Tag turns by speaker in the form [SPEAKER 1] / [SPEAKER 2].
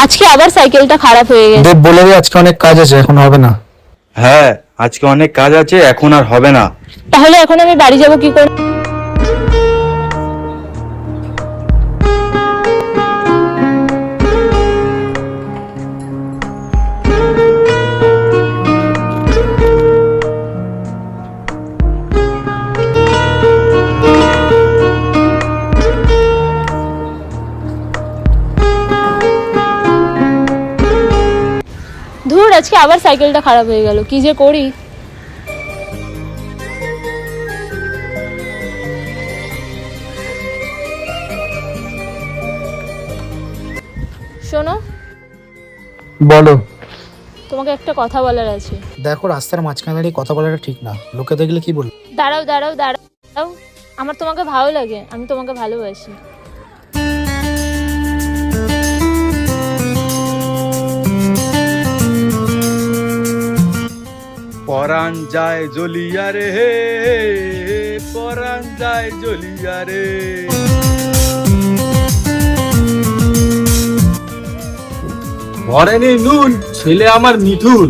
[SPEAKER 1] আজকে আবার সাইকেলটা খারাপ হয়ে গেছে।
[SPEAKER 2] দেব বলে রে আজকে অনেক কাজ আছে, এখন হবে না।
[SPEAKER 3] হ্যাঁ, আজকে অনেক কাজ আছে, এখন আর হবে না।
[SPEAKER 1] তাহলে এখন আমি বাড়ি যাব কি করে? ধুর, আজকে আবার সাইকেলটা খারাপ হয়ে গেল, কি যে করি। শোনো,
[SPEAKER 2] বলো।
[SPEAKER 1] তোমাকে একটা কথা বলার আছে।
[SPEAKER 2] দেখো, রাস্তার মাঝখানে দাঁড়িয়ে কথা বলাটা ঠিক না, লোকে দেখলে কি বলবে?
[SPEAKER 1] দাঁড়াও দাঁড়াও দাঁড়াও, আমার তোমাকে ভালো লাগে, আমি তোমাকে ভালোবাসি।
[SPEAKER 3] পরাণ যায় জ্বলিয়া রে, হে পরাণ যায় জ্বলিয়া রে। ভরেনি নুন, ছেলে আমার মিঠুন।